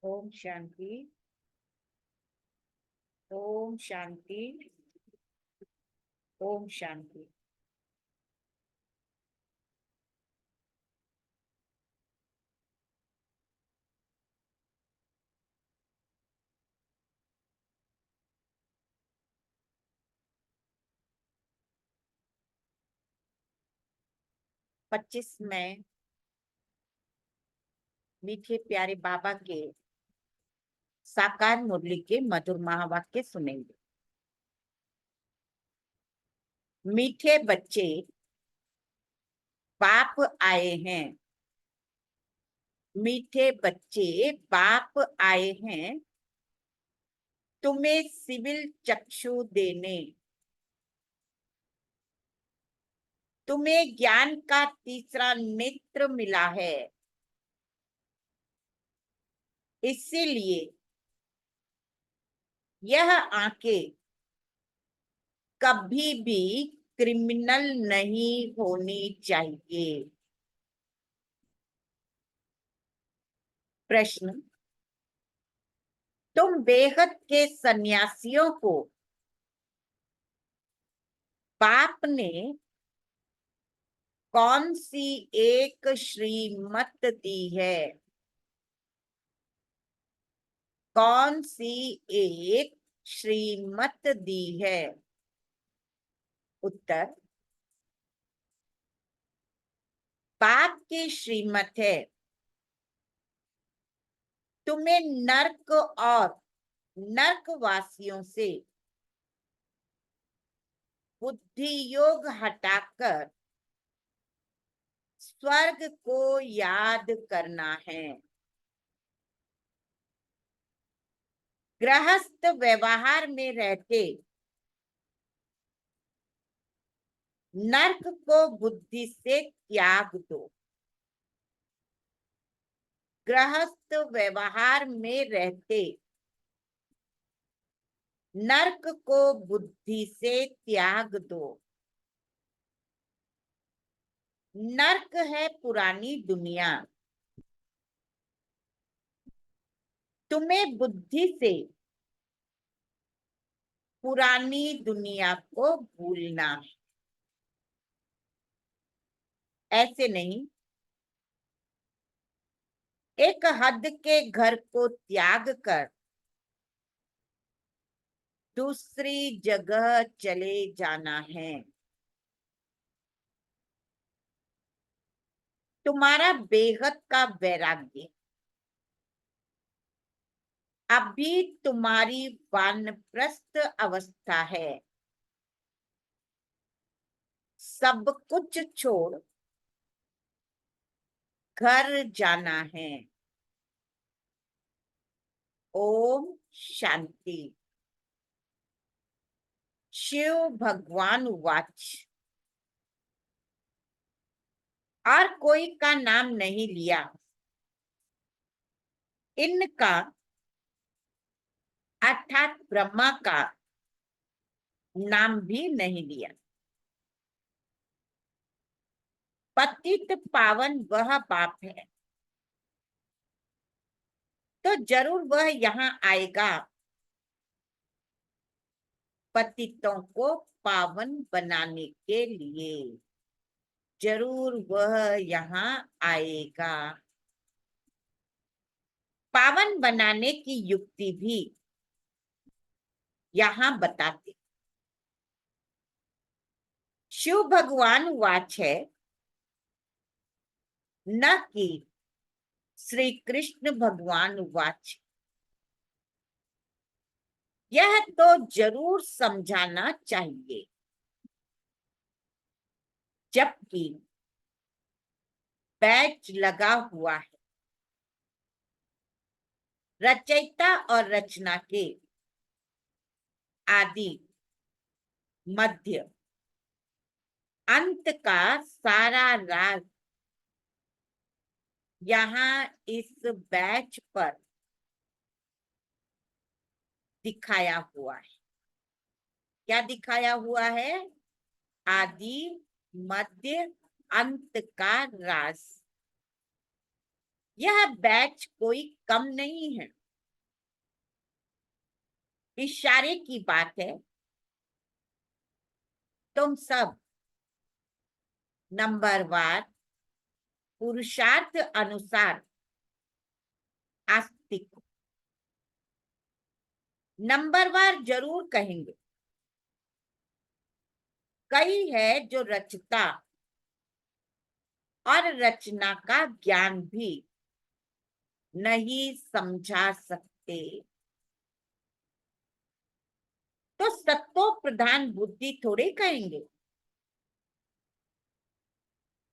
ओम शांति। ओम शांति। ओम शांति। पच्चीस में मीठे प्यारे बाबा के साकार मुरली के मधुर महावाक्य सुनेंगे। मीठे बच्चे, बाप आए हैं। मीठे बच्चे, बाप आए हैं तुम्हें सिविल चक्षु देने। तुम्हें ज्ञान का तीसरा नेत्र मिला है। इसीलिए यह आंखें कभी भी क्रिमिनल नहीं होनी चाहिए। प्रश्न: तुम बेहद के सन्यासियों को बाप ने कौन सी एक श्रीमत दी है? कौन सी एक श्रीमत दी है? उत्तर: बाप की श्रीमत है तुम्हें नर्क और नर्कवासियों से बुद्धि योग हटाकर स्वर्ग को याद करना है। गृहस्थ व्यवहार में रहते नर्क को बुद्धि से त्याग दो। गृहस्थ व्यवहार में रहते नर्क को बुद्धि से त्याग दो। नर्क है पुरानी दुनिया। तुम्हें बुद्धि से पुरानी दुनिया को भूलना है। ऐसे नहीं, एक हद के घर को त्याग कर दूसरी जगह चले जाना है। तुम्हारा बेहद का वैराग्य अभी तुम्हारी वानप्रस्थ अवस्था है। सब कुछ छोड़ घर जाना है। ओम शांति। शिव भगवान वाच। और कोई का नाम नहीं लिया। इनका अर्थात ब्रह्मा का नाम भी नहीं लिया। पतित पावन वह बाप है तो जरूर वह यहाँ आएगा पतितों को पावन बनाने के लिए। जरूर वह यहाँ आएगा। पावन बनाने की युक्ति भी यहाँ बताते। शिव भगवान वाच है, न कि श्री कृष्ण भगवान वाच। यह तो जरूर समझाना चाहिए। जबकि बैच लगा हुआ है रचयिता और रचना के आदि मध्य अंत का सारा राज यहाँ इस बैच पर दिखाया हुआ है। क्या दिखाया हुआ है? आदि मध्य अंत का राज। यह बैच कोई कम नहीं है। इशारे की बात है, तुम सब नंबरवार पुरुषार्थ अनुसार आस्तिक हो। नंबरवार जरूर कहेंगे। कई है जो रचता और रचना का ज्ञान भी नहीं समझा सकते, तो सत्तो प्रधान बुद्धि थोड़े कहेंगे।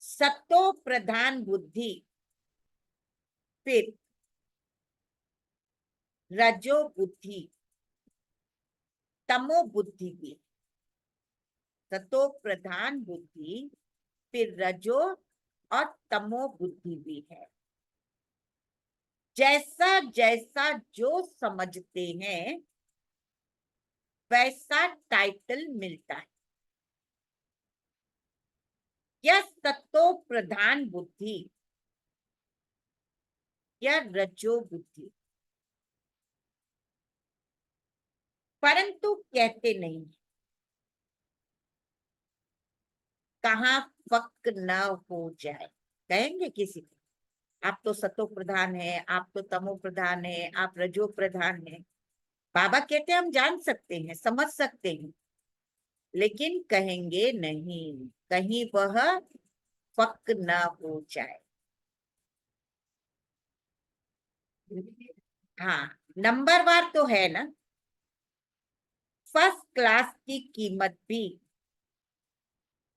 सत्तो प्रधान बुद्धि फिर रजो बुद्धि तमो बुद्धि भी। सत्तो प्रधान बुद्धि फिर रजो और तमो बुद्धि भी है। जैसा जैसा जो समझते हैं वैसा टाइटल मिलता है। यह सत्तो प्रधान बुद्धि या रजो बुद्धि, परंतु कहते नहीं। कहाँ फक न हो जाए, कहेंगे किसी को आप तो सतो प्रधान है, आप तो तमो प्रधान है, आप रजो प्रधान है। बाबा कहते हैं हम जान सकते हैं, समझ सकते हैं, लेकिन कहेंगे नहीं, कहीं वह फक न हो जाए। हाँ, नंबरवार तो है ना। फर्स्ट क्लास की कीमत भी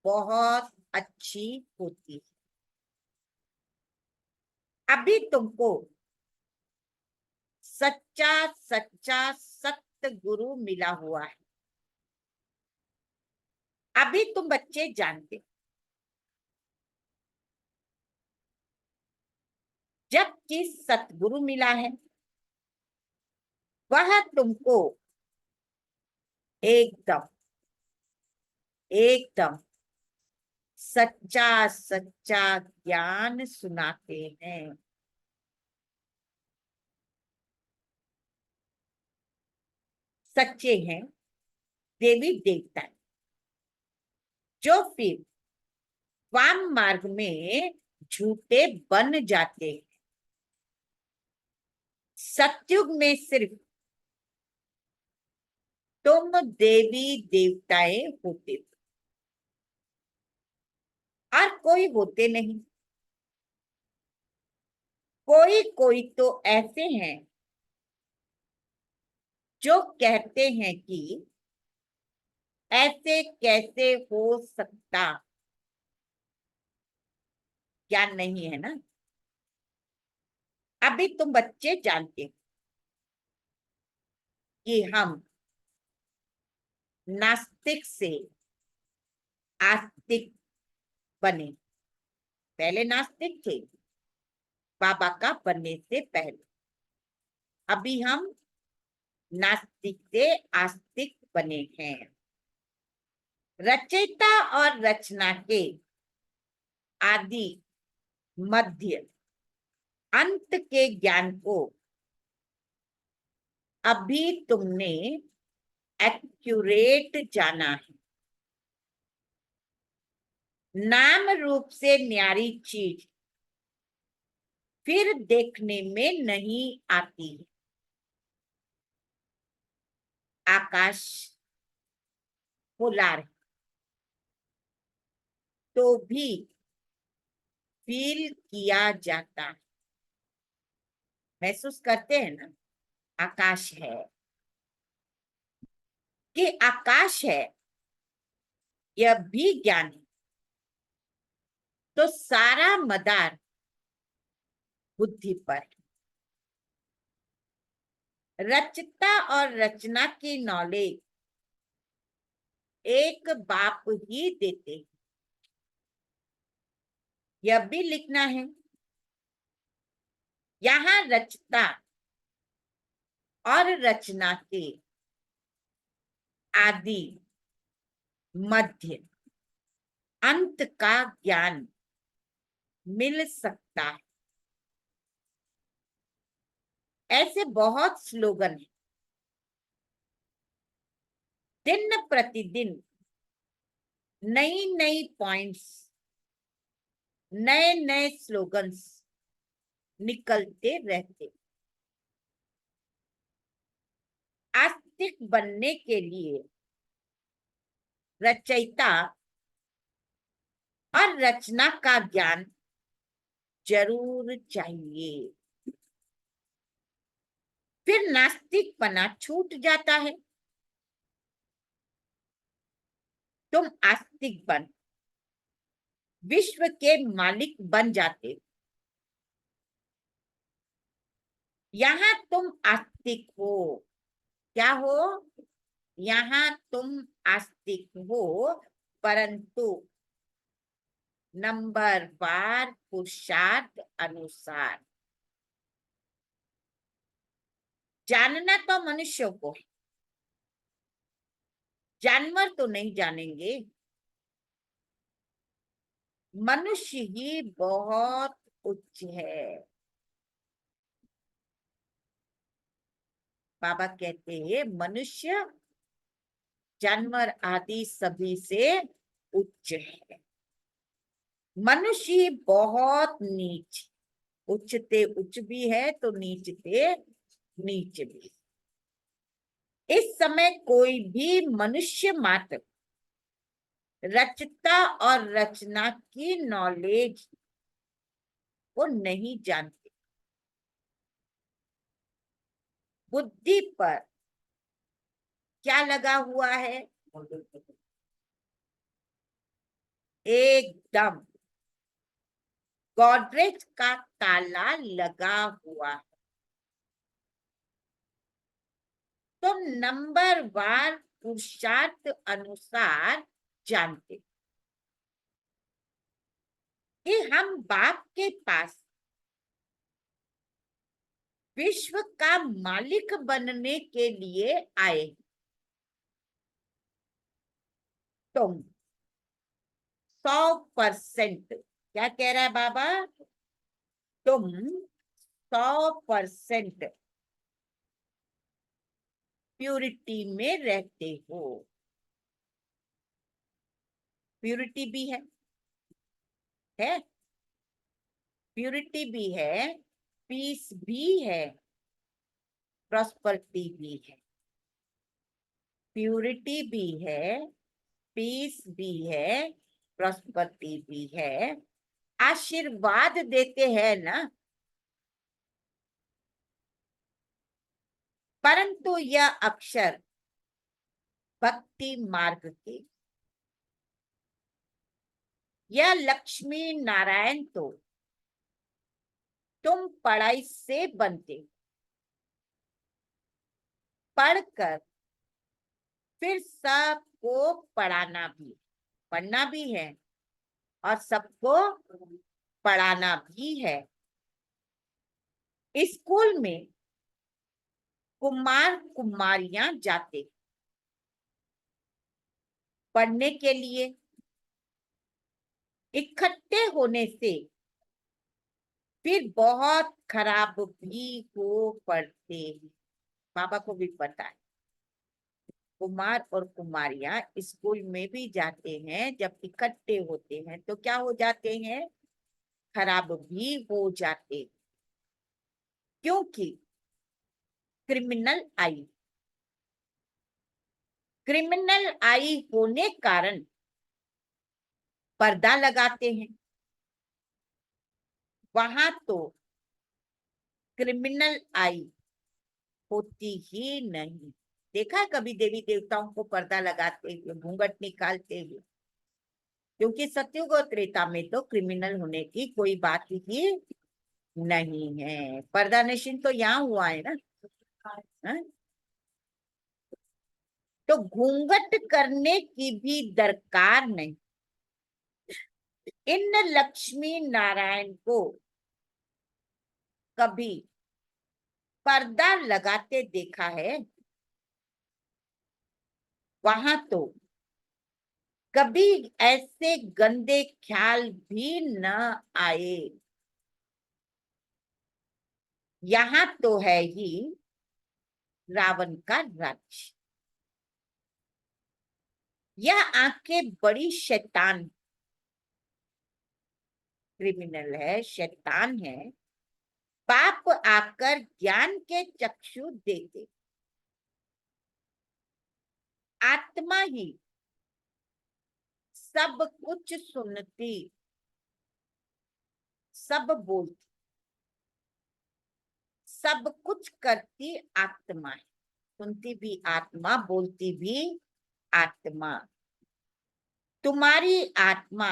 बहुत अच्छी होती है। अभी तुमको सच्चा सच्चा सत्य गुरु मिला हुआ है। अभी तुम बच्चे जानते, जबकि सतगुरु मिला है, वह तुमको एकदम एकदम सच्चा सच्चा ज्ञान सुनाते हैं। सच्चे हैं देवी देवता, जो फिर वाम मार्ग में झूठे बन जाते हैं। सतयुग में सिर्फ तुम देवी देवताएं होते हो और कोई होते नहीं। कोई कोई तो ऐसे हैं जो कहते हैं कि ऐसे कैसे हो सकता। ज्ञान नहीं है ना। अभी तुम बच्चे जानते हो कि हम नास्तिक से आस्तिक बने। पहले नास्तिक थे बाबा का बनने से पहले। अभी हम नास्तिक से आस्तिक बने हैं। रचयिता और रचना के आदि मध्य अंत के ज्ञान को अभी तुमने एक्यूरेट जाना है। नाम रूप से न्यारी चीज फिर देखने में नहीं आती। आकाश पोलार तो भी फील किया जाता है, महसूस करते हैं ना। आकाश है कि आकाश है, यह भी ज्ञान है। तो सारा मदार बुद्धि पर। रचता और रचना की नॉलेज एक बाप ही देते। यह भी लिखना है, यहाँ रचता और रचना के आदि मध्य अंत का ज्ञान मिल सकता है। ऐसे बहुत स्लोगन है। दिन प्रतिदिन नई नई पॉइंट्स, नए नए स्लोगन्स निकलते रहते। आस्तिक बनने के लिए रचयिता और रचना का ज्ञान जरूर चाहिए, फिर नास्तिकपना छूट जाता है। तुम आस्तिक बन विश्व के मालिक बन जाते। यहाँ तुम आस्तिक हो। क्या हो? यहाँ तुम आस्तिक हो, परंतु नंबरवार पुरुषार्थ अनुसार। जानना तो मनुष्यों को है, जानवर तो नहीं जानेंगे। मनुष्य ही बहुत उच्च है। बाबा कहते हैं मनुष्य जानवर आदि सभी से उच्च है। मनुष्य बहुत नीच, उच्चते उच्च भी है तो नीचते नीच भी। इस समय कोई भी मनुष्य मात्र रचता और रचना की नॉलेज को नहीं जानते। बुद्धि पर क्या लगा हुआ है? एकदम गॉडरेज का ताला लगा हुआ है। तो नंबरवार पुरुषार्थ अनुसार जानते कि हम बाप के पास विश्व का मालिक बनने के लिए आए। तुम 100%, क्या कह रहा है बाबा? तुम 100% प्यूरिटी में रहते हो। प्यूरिटी भी है प्यूरिटी भी है, पीस भी है, प्रॉस्पेरिटी भी है। प्यूरिटी भी है, पीस भी है, प्रॉस्पेरिटी भी है। आशीर्वाद देते हैं ना, परंतु यह अक्षर भक्ति मार्ग के, यह लक्ष्मी नारायण तो तुम पढ़ाई से बनते, पढ़कर फिर सबको पढ़ाना भी, पढ़ना भी है और सबको पढ़ाना भी है। स्कूल में कुमार कुमारियां जाते पढ़ने के लिए, इकट्ठे होने से फिर बहुत खराब भी हो पड़ते हैं। बाबा को भी पता है। कुमार और कुमारियां स्कूल में भी जाते हैं, जब इकट्ठे होते हैं तो क्या हो जाते हैं? खराब भी हो जाते, क्योंकि क्रिमिनल आई, क्रिमिनल आई होने कारण पर्दा लगाते हैं। वहां तो क्रिमिनल आई होती ही नहीं। देखा है कभी देवी देवताओं को पर्दा लगाते हुए, घूंघट निकालते हुए? क्योंकि सतयुग और त्रेता में तो क्रिमिनल होने की कोई बात ही नहीं है। पर्दा नशीन तो यहाँ हुआ है ना। हाँ? तो घूंघट करने की भी दरकार नहीं। इन लक्ष्मी नारायण को कभी पर्दा लगाते देखा है? वहां तो कभी ऐसे गंदे ख्याल भी न आए। यहाँ तो है ही रावण का राज्य। यह आंखें बड़ी शैतान, क्रिमिनल है, शैतान है। पाप आकर ज्ञान के चक्षु देते, आत्मा ही सब कुछ सुनती, सब बोलती, सब कुछ करती आत्मा है। सुनती भी आत्मा, बोलती भी आत्मा। तुम्हारी आत्मा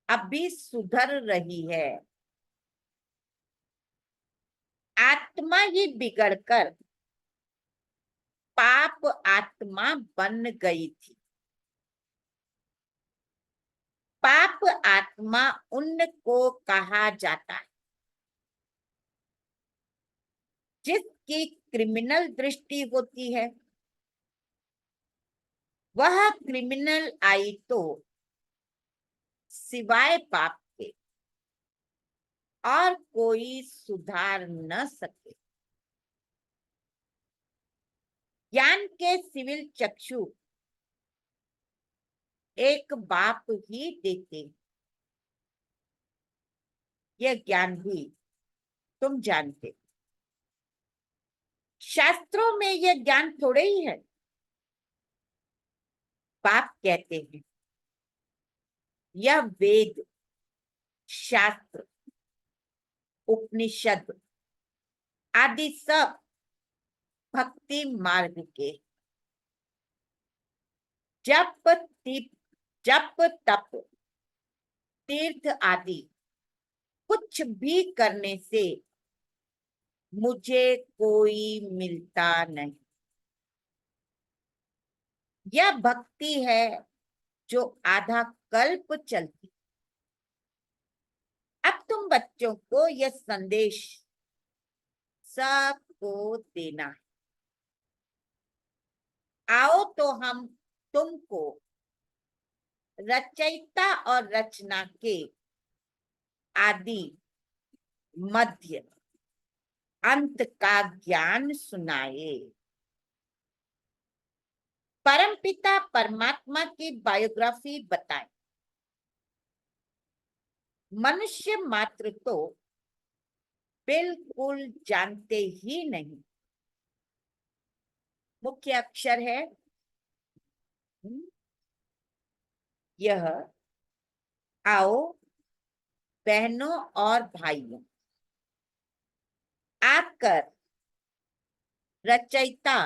अभी सुधर रही है। आत्मा ही बिगड़कर पाप आत्मा बन गई थी। पाप आत्मा उनको कहा जाता है जिसकी क्रिमिनल दृष्टि होती है। वह क्रिमिनल आई तो सिवाय पाप के और कोई सुधार न सके। ज्ञान के सिविल चक्षु एक बाप ही देते। यह ज्ञान भी तुम जानते। शास्त्रों में यह ज्ञान थोड़े ही है। बाप कहते हैं यह वेद, शास्त्र, उपनिषद आदि सब भक्ति मार्ग के जप जप तप तीर्थ आदि कुछ भी करने से मुझे कोई मिलता नहीं। यह भक्ति है जो आधा कल्प चलती। अब तुम बच्चों को यह संदेश सबको देना है। आओ तो हम तुमको रचयिता और रचना के आदि मध्य अंत का ज्ञान सुनाए। परमपिता परमात्मा की बायोग्राफी बताएं। मनुष्य मात्र तो बिल्कुल जानते ही नहीं। मुख्य अक्षर है यह। आओ बहनों और भाइयों, आकर रचयिता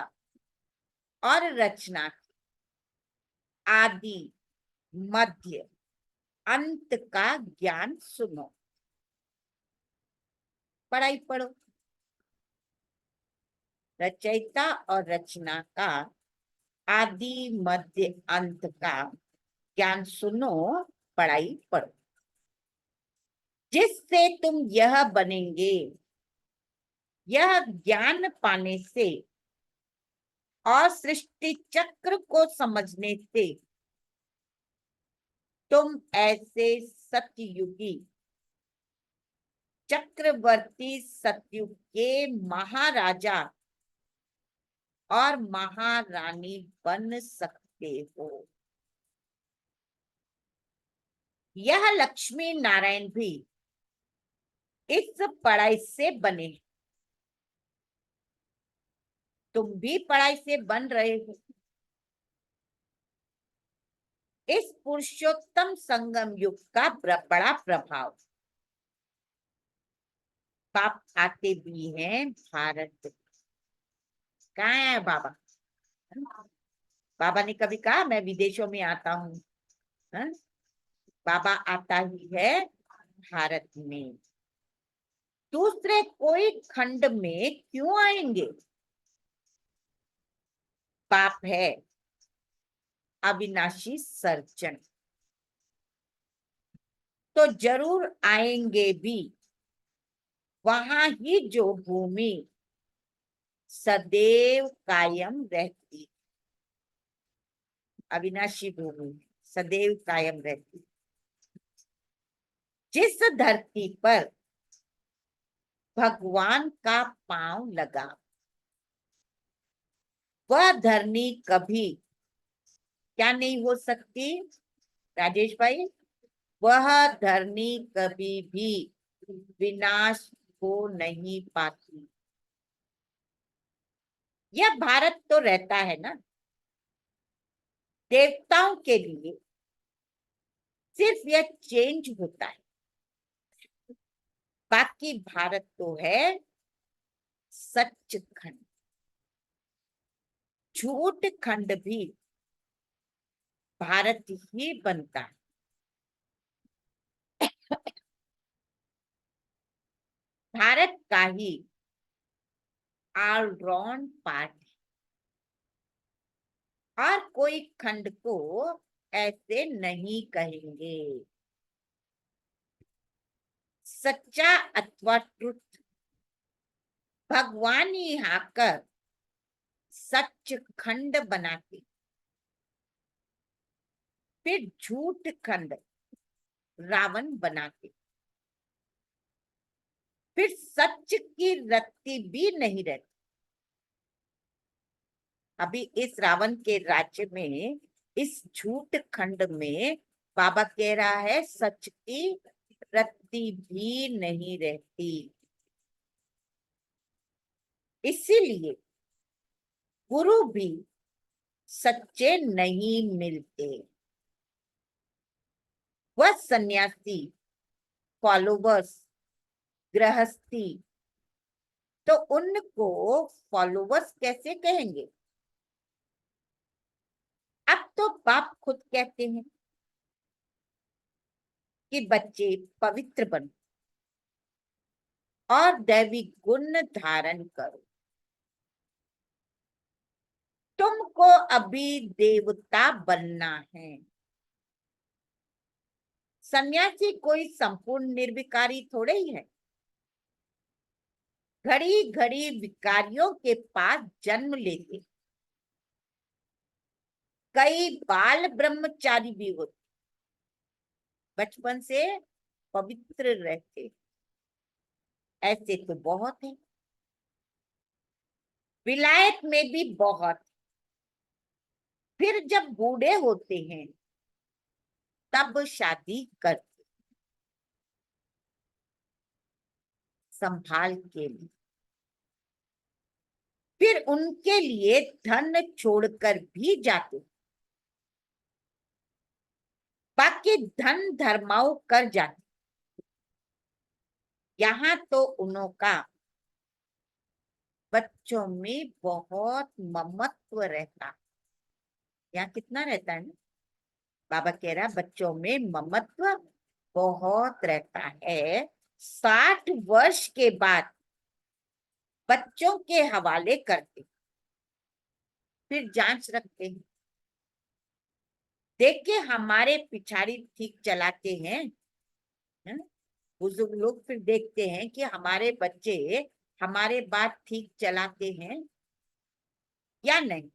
और रचना आदि मध्य अंत का ज्ञान सुनो। पढ़ाई पढ़ो। रचयिता और रचना का आदि मध्य अंत का ज्ञान सुनो, पढ़ाई पढ़ो, जिससे तुम यह बनेंगे। यह ज्ञान पाने से और सृष्टि चक्र को समझने से तुम ऐसे सतयुगी चक्रवर्ती सतयुग के महाराजा और महारानी बन सकते हो। यह लक्ष्मी नारायण भी इस पढ़ाई से बने। तुम भी पढ़ाई से बन रहे हो। इस पुरुषोत्तम संगम युग का बड़ा प्रभाव। बाप आते भी हैं भारत। कहाँ है बाबा? बाबा ने कभी कहा मैं विदेशों में आता हूँ? बाबा आता ही है भारत में। दूसरे कोई खंड में क्यों आएंगे? बाप है अविनाशी सर्जन, तो जरूर आएंगे भी। वहां ही जो भूमि सदैव कायम रहती, अविनाशी भूमि सदैव कायम रहती। जिस धरती पर भगवान का पांव लगा। वह धरनी कभी क्या नहीं हो सकती राजेश भाई? वह धरनी कभी भी विनाश हो नहीं पाती। यह भारत तो रहता है ना, देवताओं के लिए सिर्फ यह चेंज होता है, बाकी भारत तो है सचखंड। झूठ खंड भी भारत ही बनता है। भारत का ही ऑलराउंड पार्ट है, और कोई खंड को ऐसे नहीं कहेंगे। सच्चा अथवा ट्रुथ भगवान ही आकर सच खंड बनाते, फिर झूठ खंड रावण बनाते, फिर सच की रत्ती भी नहीं रहती। अभी इस रावण के राज्य में, इस झूठ खंड में बाबा कह रहा है सच की रत्ती भी नहीं रहती। इसीलिए गुरु भी सच्चे नहीं मिलते। वह सन्यासी, फॉलोवर्स, गृहस्थी, तो उनको फॉलोवर्स कैसे कहेंगे? अब तो बाप खुद कहते हैं कि बच्चे पवित्र बनो और दैवी गुण धारण करो। तुमको अभी देवता बनना है। सन्यासी कोई संपूर्ण निर्विकारी थोड़े ही है। घड़ी घड़ी विकारियों के पास जन्म लेते, कई बाल ब्रह्मचारी भी होते, बचपन से पवित्र रहते, ऐसे तो बहुत है। विलायत में भी बहुत। फिर जब बूढ़े होते हैं तब शादी करते, संभाल के लिए। फिर उनके लिए धन छोड़कर भी जाते, बाकी धन धर्माओं कर जाते। यहाँ तो उनका बच्चों में बहुत ममत्व रहता। यहाँ कितना रहता है ना? बाबा कह रहा बच्चों में ममत्व बहुत रहता है। 60 वर्ष के बाद बच्चों के हवाले करते, फिर जांच रखते हैं। देख के हमारे पिछाड़ी ठीक चलाते हैं, बुजुर्ग लोग फिर देखते हैं कि हमारे बच्चे हमारे बात ठीक चलाते हैं या नहीं।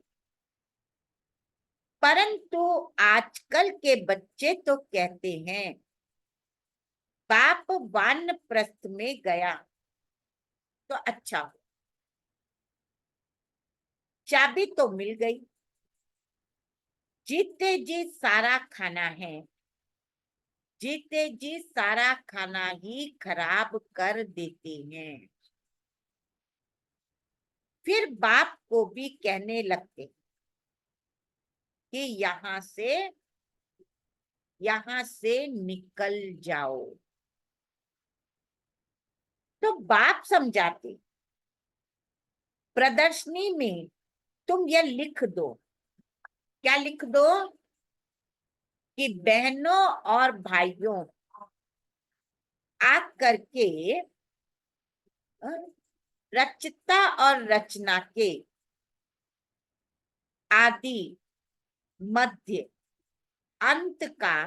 परंतु आजकल के बच्चे तो कहते हैं बाप वानप्रस्थ में गया तो अच्छा हो, चाबी तो मिल गई, जीते जी सारा खाना है, जीते जी सारा खाना ही खराब कर देते हैं। फिर बाप को भी कहने लगते कि यहां से निकल जाओ। तो बाप समझाते प्रदर्शनी में तुम यह लिख दो। क्या लिख दो? कि बहनों और भाइयों आ करके रचता और रचना के आदि मध्य अंत का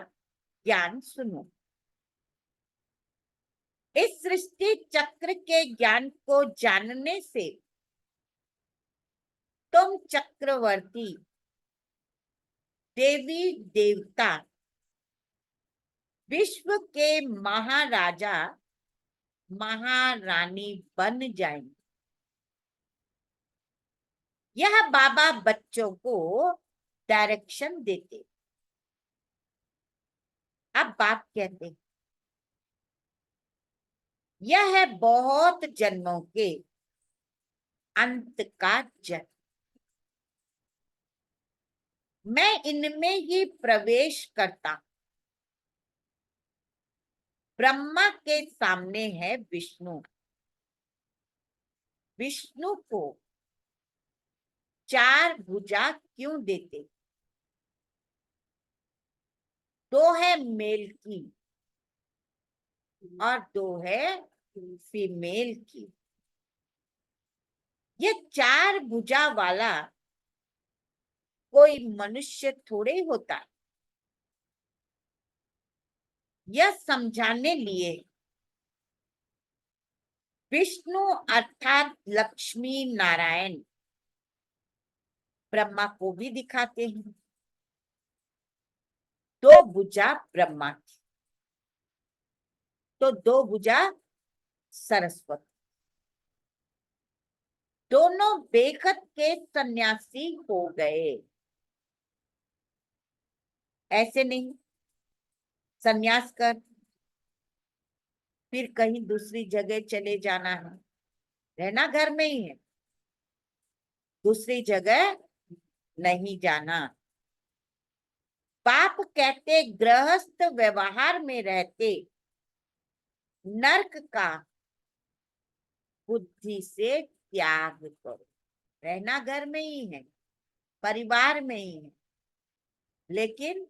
ज्ञान सुनो। इस सृष्टि चक्र के ज्ञान को जानने से तुम चक्रवर्ती, देवी देवता, विश्व के महाराजा महारानी बन जाएंगी। यह बाबा बच्चों को डायरेक्शन देते। अब बाप कहते, यह है बहुत जन्मों के अंत का जन्म। मैं इनमें ही प्रवेश करता हूं। ब्रह्मा के सामने है विष्णु। विष्णु को चार भुजा क्यों देते? दो है मेल की और दो है फीमेल की। ये चार भुजा वाला कोई मनुष्य थोड़े होता है। यह समझाने लिए विष्णु अर्थात लक्ष्मी नारायण ब्रह्मा को भी दिखाते हैं। दो भुजा ब्रह्मा की तो दो भुजा सरस्वती। दोनों बेखत के सन्यासी हो गए। ऐसे नहीं सन्यास कर फिर कहीं दूसरी जगह चले जाना है, रहना घर में ही है, दूसरी जगह नहीं जाना। बाप कहते गृहस्थ व्यवहार में रहते नरक का बुद्धि से त्याग करो। रहना घर में ही है, परिवार में ही है, लेकिन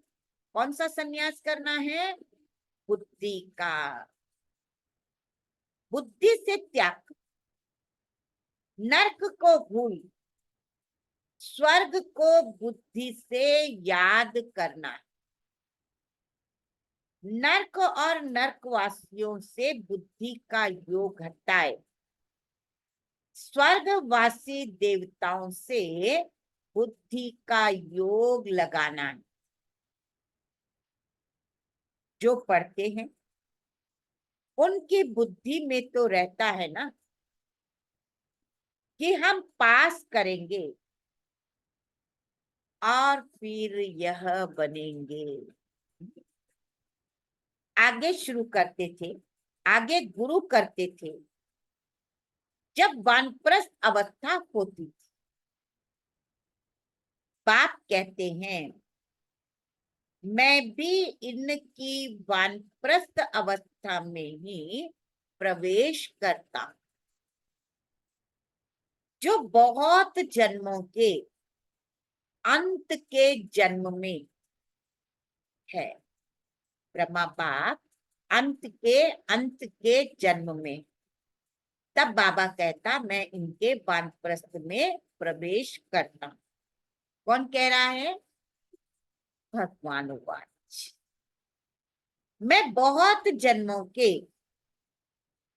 कौन सा सन्यास करना है? बुद्धि का। बुद्धि से त्याग। नरक को भूल स्वर्ग को बुद्धि से याद करना। नरक और नरकवासियों से बुद्धि का योग हटाए। स्वर्गवासी देवताओं से बुद्धि का योग लगाना है। जो पढ़ते हैं उनकी बुद्धि में तो रहता है ना कि हम पास करेंगे और फिर यह बनेंगे। आगे शुरू करते थे, आगे गुरु करते थे। जब वानप्रस्थ अवस्था होती थी, बाप कहते हैं मैं भी इनकी वानप्रस्थ अवस्था में ही प्रवेश करता हूं, जो बहुत जन्मों के अंत के जन्म में है। ब्रह्मा बाप अंत के जन्म में। तब बाबा कहता मैं इनके वानप्रस्थ में प्रवेश करता हूं। कौन कह रहा है? भगवान वाच। मैं बहुत जन्मों के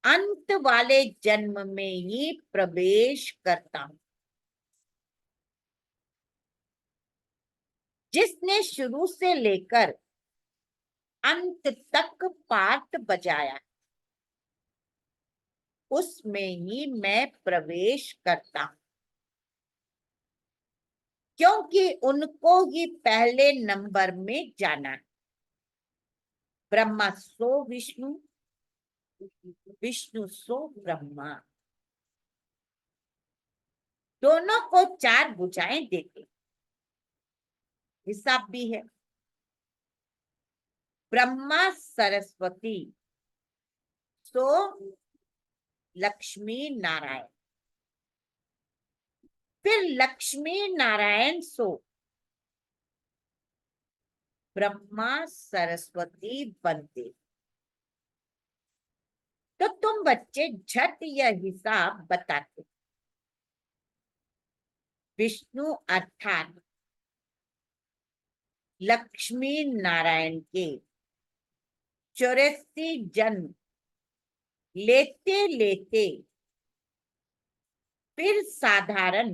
अंत वाले जन्म में ही प्रवेश करता हूं। जिसने शुरू से लेकर अंत तक पाठ बजाया उसमें ही मैं प्रवेश करता हूं, क्योंकि उनको ही पहले नंबर में जाना है। ब्रह्मा सो विष्णु, विष्णु सो ब्रह्मा। दोनों को चार भुजाएं देते। हिसाब भी है। ब्रह्मा सरस्वती सो लक्ष्मी नारायण। फिर लक्ष्मी नारायण सो ब्रह्मा सरस्वती बनते। तो तुम बच्चे झट यह हिसाब बताते। विष्णु अर्थात लक्ष्मी नारायण के 84 जन्म लेते लेते फिर साधारण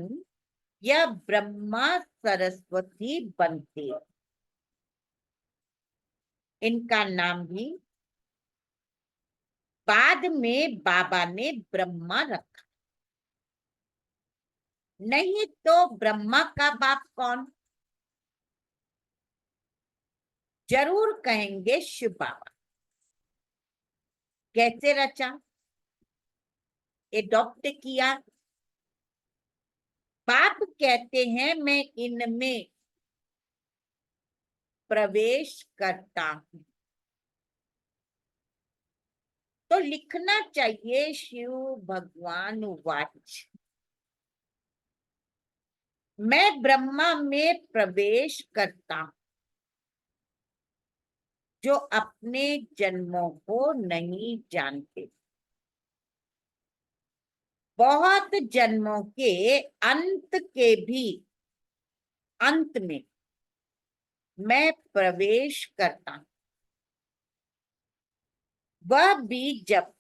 यह ब्रह्मा सरस्वती बनते। इनका नाम भी बाद में बाबा ने ब्रह्मा रखा। नहीं तो ब्रह्मा का बाप कौन? जरूर कहेंगे शिव बाबा। कैसे रचा, एडॉप्ट किया? बाप कहते हैं मैं इनमें प्रवेश करता हूं। तो लिखना चाहिए शिव भगवान वाच, मैं ब्रह्मा में प्रवेश करता हूं, जो अपने जन्मों को नहीं जानते। बहुत जन्मों के अंत के भी अंत में मैं प्रवेश करता हूं, वह भी जब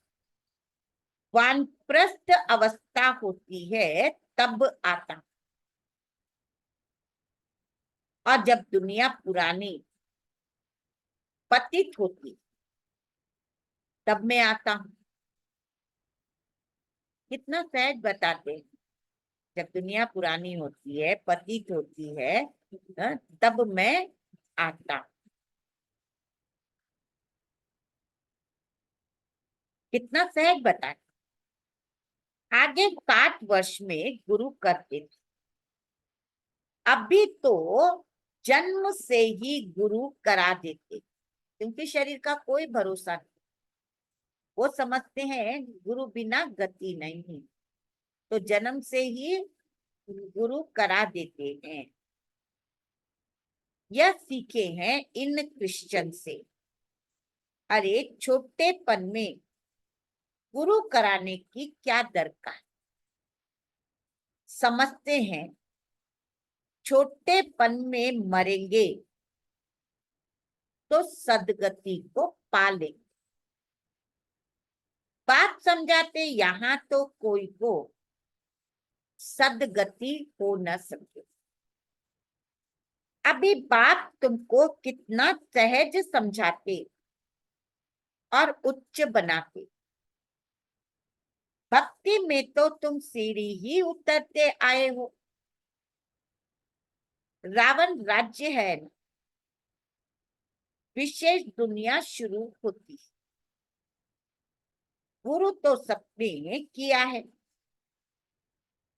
वानप्रस्थ अवस्था होती है तब आता हूं। और जब दुनिया पुरानी पतित होती तब मैं आता हूं। कितना सहज बताते हैं। जब दुनिया पुरानी होती है, पतित होती है, तब मैं आता हूं। कितना सहज बताते। आगे 60 वर्ष में गुरु करते थे, अभी तो जन्म से ही गुरु करा देते, क्योंकि शरीर का कोई भरोसा नहीं। वो समझते हैं गुरु बिना गति नहीं, तो जन्म से ही गुरु करा देते हैं। यह सीखे हैं इन क्रिश्चियन से। अरे छोटेपन में गुरु कराने की क्या दरकार? समझते हैं छोटेपन में मरेंगे तो सदगति को पा लेंगे। बात समझाते यहाँ तो कोई को सदगति हो न सके। अभी बात तुमको कितना सहज समझाते और उच्च बनाते। भक्ति में तो तुम सीढ़ी ही उतरते आए हो। रावण राज्य है, विशेष दुनिया शुरू होती। गुरु तो सबने किया है,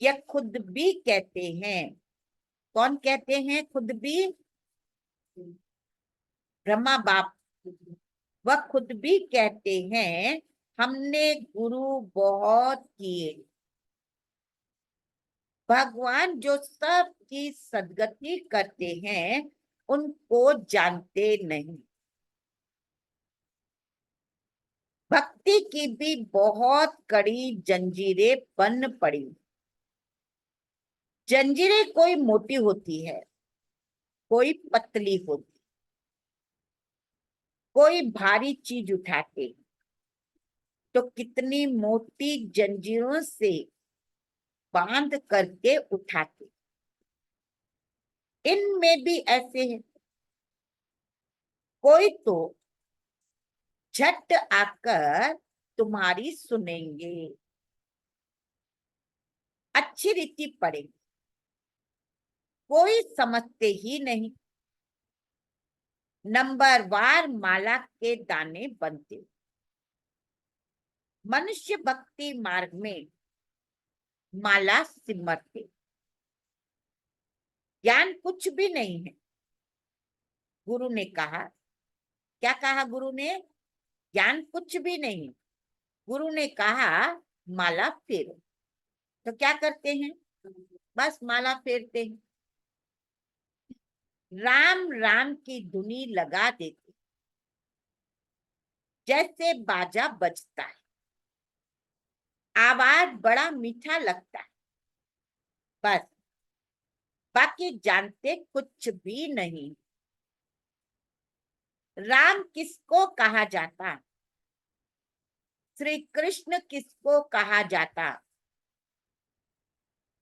यह खुद भी कहते हैं। कौन कहते हैं खुद भी? ब्रह्मा बाप। वह खुद भी कहते हैं हमने गुरु बहुत किए। भगवान जो सबकी सदगति करते हैं उनको जानते नहीं। भक्ति की भी बहुत कड़ी जंजीरें बन पड़ी। जंजीरें कोई मोटी होती है, कोई पतली होती, कोई भारी चीज उठाते, तो कितनी मोटी जंजीरों से बांध करके उठाते। इनमें भी ऐसे हैं, कोई तो झट आकर तुम्हारी सुनेंगे, अच्छी रीति पढ़ेंगे, कोई समझते ही नहीं। नंबरवार माला के दाने बनते। मनुष्य भक्ति मार्ग में माला सिमरते। ज्ञान कुछ भी नहीं है। गुरु ने कहा, क्या कहा गुरु ने? ज्ञान कुछ भी नहीं। गुरु ने कहा माला फेरो। तो क्या करते हैं? बस माला फेरते हैं, राम राम की धुनी लगा देते, जैसे बाजा बजता है, आवाज बड़ा मीठा लगता है, बस बाकी जानते कुछ भी नहीं। राम किसको कहा जाता? श्री कृष्ण किसको कहा जाता?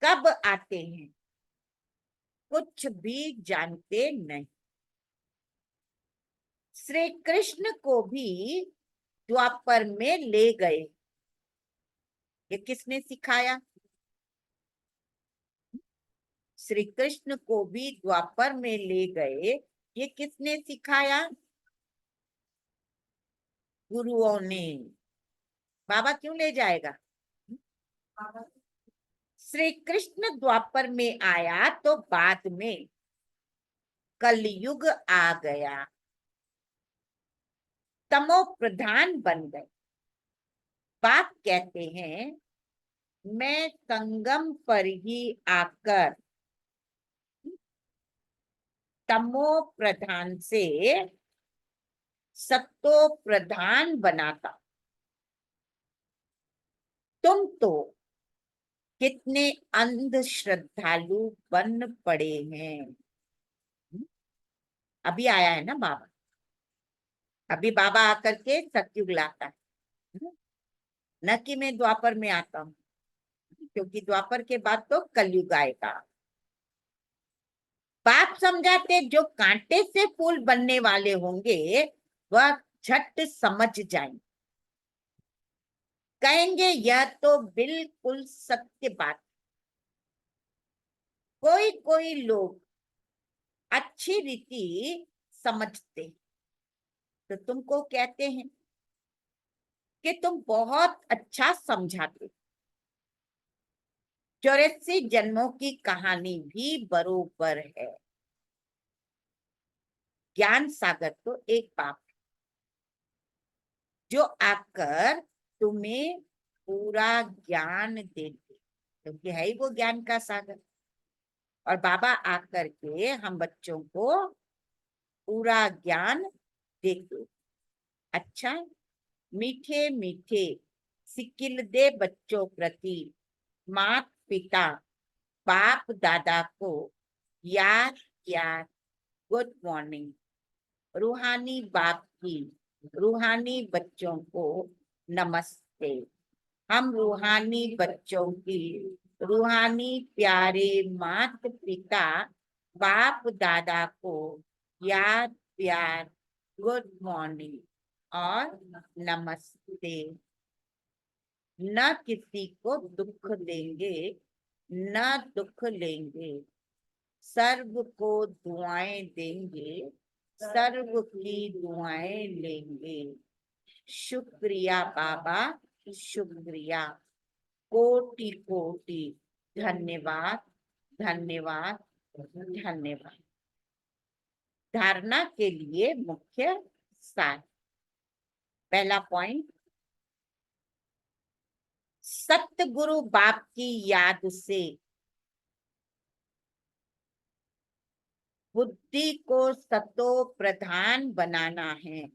कब आते हैं? कुछ भी जानते नहीं। श्री कृष्ण को भी द्वापर में ले गए। ये किसने सिखाया? श्री कृष्ण को भी द्वापर में ले गए। ये किसने सिखाया? गुरुओं ने। बाबा क्यों ले जाएगा? श्री कृष्ण द्वापर में आया तो बाद में कलयुग आ गया, तमो प्रधान बन गए। बाप कहते हैं मैं संगम पर ही आकर तमो प्रधान से सत्तो प्रधान बनाता। तुम तो कितने अंध श्रद्धालु बन पड़े हैं। अभी आया है ना बाबा, अभी बाबा आकर के सतयुग लाता है, न कि मैं द्वापर में आता हूँ, क्योंकि द्वापर के बाद तो कलयुग आएगा। बाप समझाते जो कांटे से फूल बनने वाले होंगे वह झट समझ जाएंगे, कहेंगे यह तो बिल्कुल सत्य बात। कोई कोई लोग अच्छी रीति समझते तो तुमको कहते हैं कि तुम बहुत अच्छा समझाते। 84 जन्मों की कहानी भी बरोबर है। ज्ञान सागर तो एक बाप जो आकर तुम्हें पूरा ज्ञान देते, क्योंकि है ही वो ज्ञान का सागर। और बाबा आकर के हम बच्चों को पूरा ज्ञान देते। अच्छा, मीठे मीठे सिकिल दे बच्चों प्रति मात पिता बाप दादा को याद याद गुड मॉर्निंग। रूहानी बाप की रूहानी बच्चों को नमस्ते। हम रूहानी बच्चों की रूहानी प्यारे माता पिता बाप दादा को याद प्यार गुड मॉर्निंग और नमस्ते। न किसी को दुख देंगे न दुख लेंगे, सर्व को दुआएं देंगे सर्व की दुआएं लेंगे। शुक्रिया बाबा, शुक्रिया, कोटि कोटि धन्यवाद, धन्यवाद, धन्यवाद। धारणा के लिए मुख्य सार। पहला पॉइंट, सतगुरु बाप की याद से बुद्धि को सतो प्रधान बनाना है।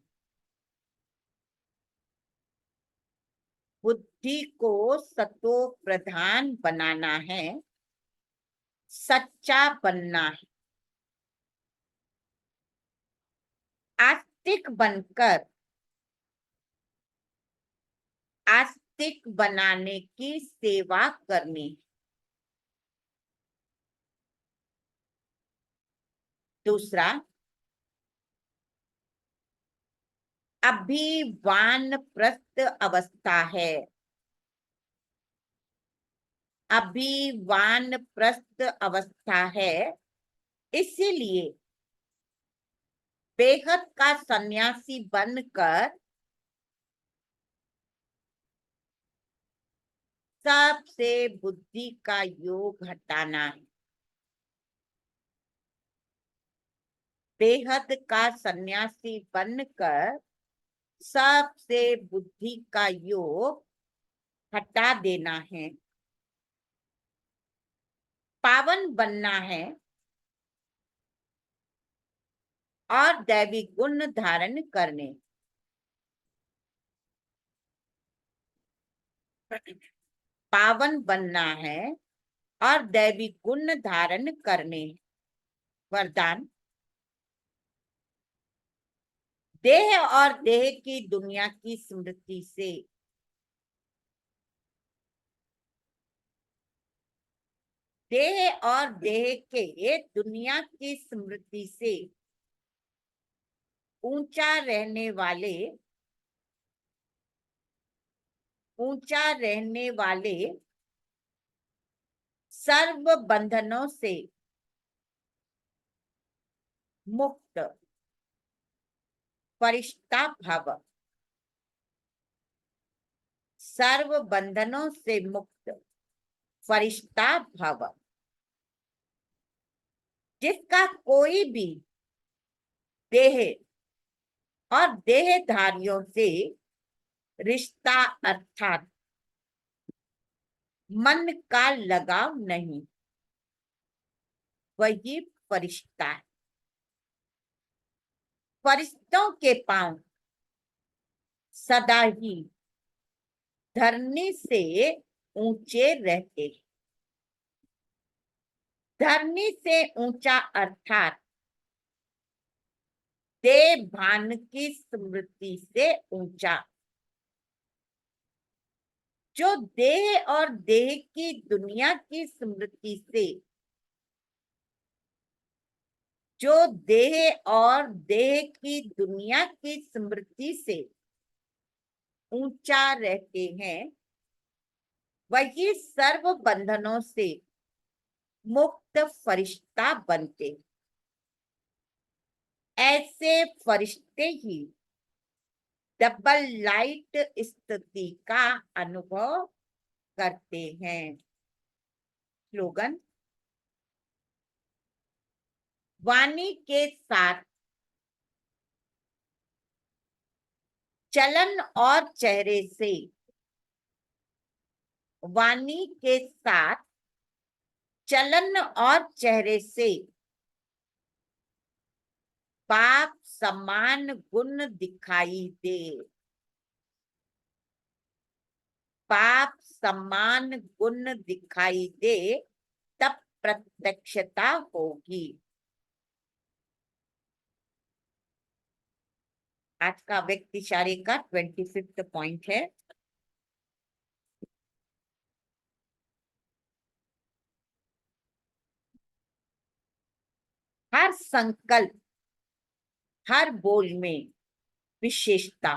बुद्धि को सतो प्रधान बनाना है, सच्चा बनना है। आस्तिक बनकर आस्तिक बनाने की सेवा करनी। दूसरा, अभी वानप्रस्थ अवस्था है। अभी वानप्रस्थ अवस्था है, इसीलिए बेहद का सन्यासी बनकर सबसे बुद्धि का योग हटाना है। बेहद का सन्यासी बनकर सबसे बुद्धि का योग हटा देना है। पावन बनना है और दैवी गुण धारण करने। पावन बनना है और दैवी गुण धारण करने। वरदान, देह और देह की दुनिया की स्मृति से देह और देह के दुनिया की स्मृति से ऊंचा रहने वाले ऊंचा रहने वाले सर्व बंधनों से मुक्त फरिश्ता भव। सर्व बंधनों से मुक्त फरिश्ता भव। जिसका कोई भी देह और देहधारियों से रिश्ता अर्थात मन का लगाव नहीं, वही फरिश्ता है। फरिश्तों के पांव सदा ही धरनी से ऊंचे रहते। धरनी से ऊंचा अर्थात देह भान की स्मृति से ऊंचा। जो देह और देह की दुनिया की स्मृति से, जो देह और देह की दुनिया की स्मृति से ऊंचा रहते हैं, वही सर्व बंधनों से मुक्त फरिश्ता बनते। ऐसे फरिश्ते ही डबल लाइट स्थिति का अनुभव करते हैं। स्लोगन। वाणी के साथ चलन और चेहरे से, वाणी के साथ चलन और चेहरे से पाप समान गुण दिखाई दे। पाप समान गुण दिखाई दे तब प्रत्यक्षता होगी। आज का व्यक्तिशारे का 25वां पॉइंट है। हर संकल्प, हर बोल में विशेषता।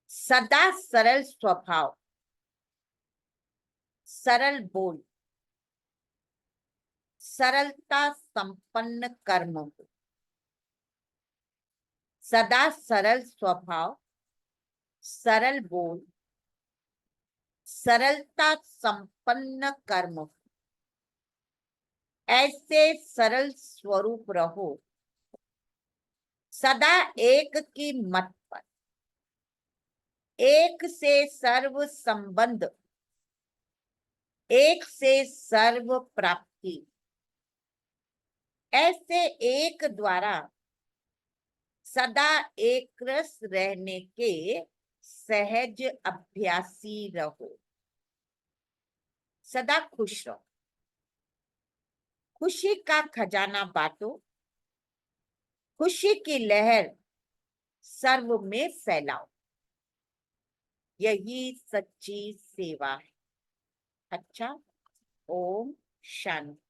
सदा सरल स्वभाव, सरल बोल, सरलता संपन्न कर्म। सदा सरल स्वभाव, सरल बोल, सरलता संपन्न कर्म। ऐसे सरल स्वरूप रहो। सदा एक की मत पर, एक से सर्व संबंध, एक से सर्व प्राप्ति। ऐसे एक द्वारा सदा एक रस रहने के सहज अभ्यासी रहो। सदा खुश रहो। खुशी का खजाना बांटो। खुशी की लहर सर्व में फैलाओ। यही सच्ची सेवा है। अच्छा। ओम शांति।